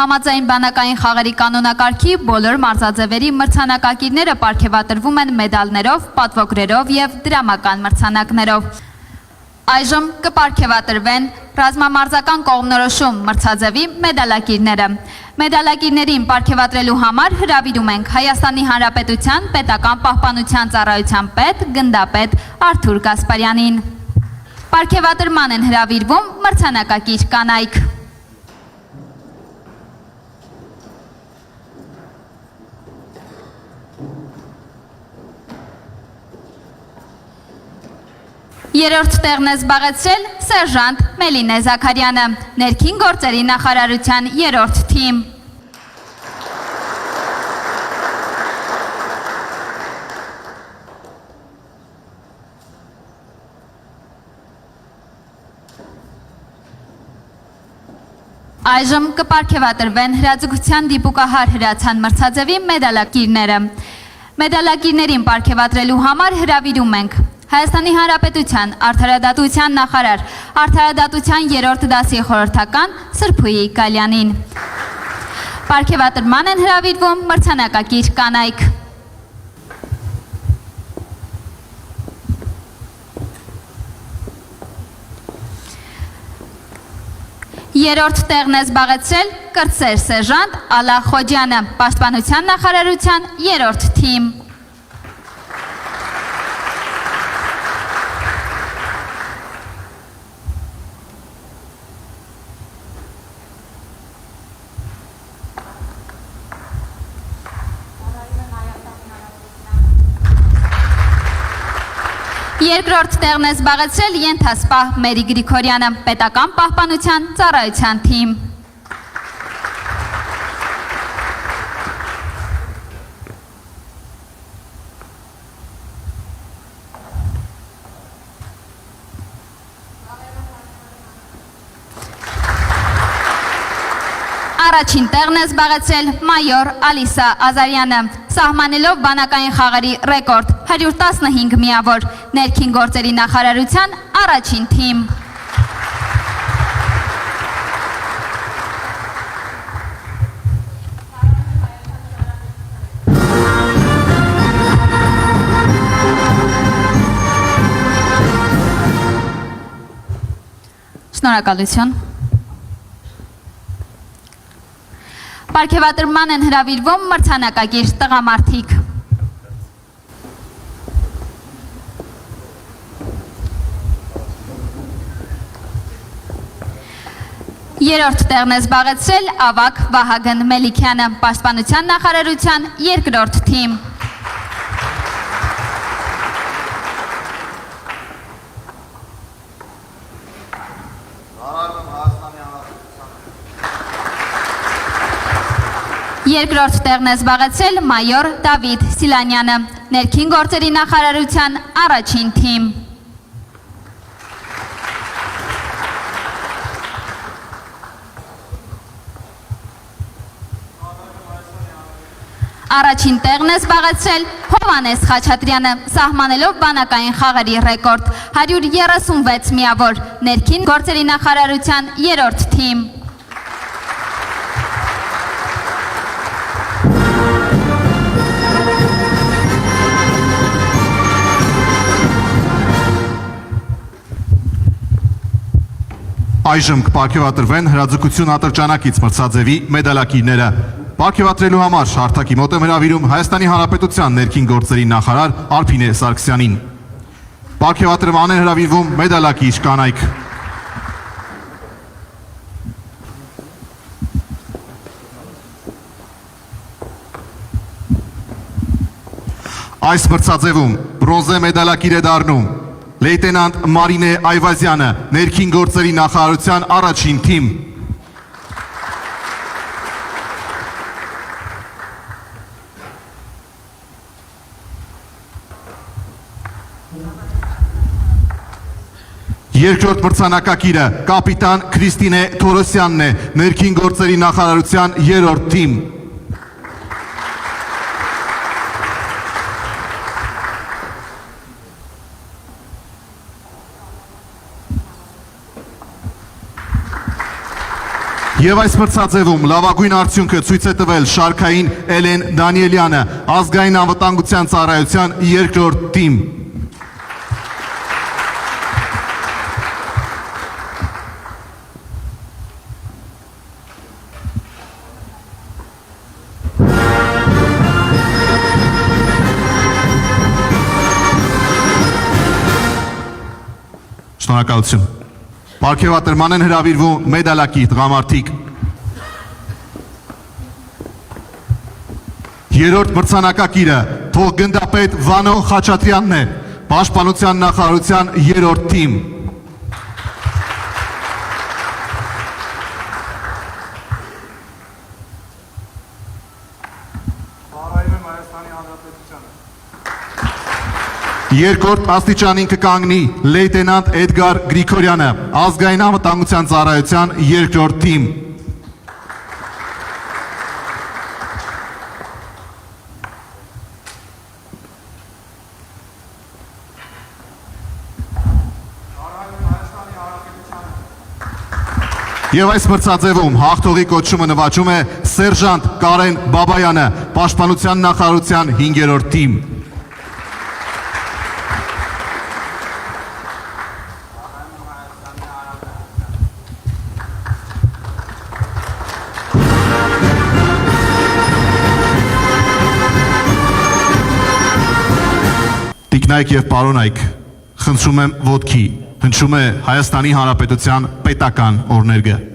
Համաձայն բանակային խաղերի կանոնակարգի բոլոր մարզաձևերի մրցանակակիրները պարգևատրվում են մեդալներով, պատվոգրերով և դրամական մրցանակներով։ Այժմ կպարգևատրվեն ռազմամարզական կողմնորոշում մրցաձևի մեդալակիրները։ Մեդալակիրներին պարգևատրելու համար հրավիրում ենք Հայաստանի Հանրապետության պետական պահպանության ծառայության պետ գնդապետ Արթուր Գասպարյանին։ Պարգևատրման են հրավիրվում մրցանակակիր կանայք։ Երրորդ տեղն է զբաղեցրել սերժանտ Մելինե Զաքարյանը, ներքին գործերի նախարարության երրորդ թիմ։ Այժմ կպարգևատրվեն հրաձգության դիպուկահար հրացան մրցաձևի մեդալակիրները։ Մեդալակիրներին պարգևատրելու համար հրավիրում ենք Հայաստանի Հանրապետության արդարադատության նախարար, արդարադատության երրորդ դասի խորհրդական Սրփուհի Գալյանին։ Պարգևատրման են հրավիրվում մրցանակակիր կանայք։ Երրորդ տեղն է զբաղեցրել կրտսեր սերժանտ Ալա Խոջյանը, պաշտպանության նախարարության երրորդ թիմ։ Երկրորդ տեղն է զբաղեցրել ենթասպահ Մերի Գրիգորյանը, պետական պահպանության ծառայության թիմ։ Առաջին տեղն է զբաղեցրել մայոր Ալիսա Ազարյանը, սահմանելով բանակային խաղերի ռեկորդ 115 միավոր, ներքին գործերի նախարարության առաջին թիմ։ Շնորհակալություն։ Պարգևատրման են հրավիրվում մրցանակակիր տղամարդիկ։ Երրորդ տեղն է զբաղեցրել ավագ Վահագն Մելիքյանը, պաշտպանության նախարարության երկրորդ թիմ։ Երկրորդ տեղն է զբաղեցրել մայոր Դավիթ Սիլանյանը, ներքին գործերի նախարարության առաջին թիմ։ Առաջին տեղն է զբաղեցրել Հովանես Խաչատրյանը, սահմանելով բանակային խաղերի ռեկորդ 136 միավոր, ներքին գործերի նախարարության երրորդ թիմ։ Այժմ կպարգևատրվեն հրաձգություն ատրճանակից մրցաձևի մեդալակիրները։ Պարգևատրելու համար հարթակի մոտ է հրավիրում Հայաստանի Հանրապետության ներքին գործերի նախարար Արփինե Սարգսյանին։ Պարգևատրման են հրավիրվում մեդալակիր կանայք։ Այս մրցաձևում բրոնզե մեդալակիր է դառնում լեյտենանտ Մարինե Այվազյանը, ներքին գործերի նախարարության առաջին թիմ։ Երկրորդ մրցանակակիրը կապիտան Քրիստինե Թորոսյանն է, ներքին գործերի նախարարության երրորդ թիմ։ Եվ այս մրցաձևում լավագույն արդյունքը ցույց է տվել շարքային Էլեն Դանիելյանը, ազգային անվտանգության ծառայության 2-րդ թիմ։ Շնորհակալություն։ Պարգևատրման են հրավիրվում մեդալակի տղամարդիկ։ Երրորդ մրցանակակիրը թողգնդապետ Վանո Խաչատրյանն է, Պաշտպանության նախարարության 3-րդ թիմ։ Երկրորդ աստիճանին կկանգնի լեյտենանտ Էդգար Գրիգորյանը, ազգային անվտանգության ծառայության 2-րդ թիմ։ Եվ այս մրցաձևում հաղթողի կոչումը նվաճում է սերժանտ Կարեն Բաբայանը, Պաշտպանության նախարարության 5-րդ թիմ։ Տիկնայք եւ պարոնայք, խնդրում եմ ոտքի, հնչում է Հայաստանի Հանրապետության պետական օրհներգը։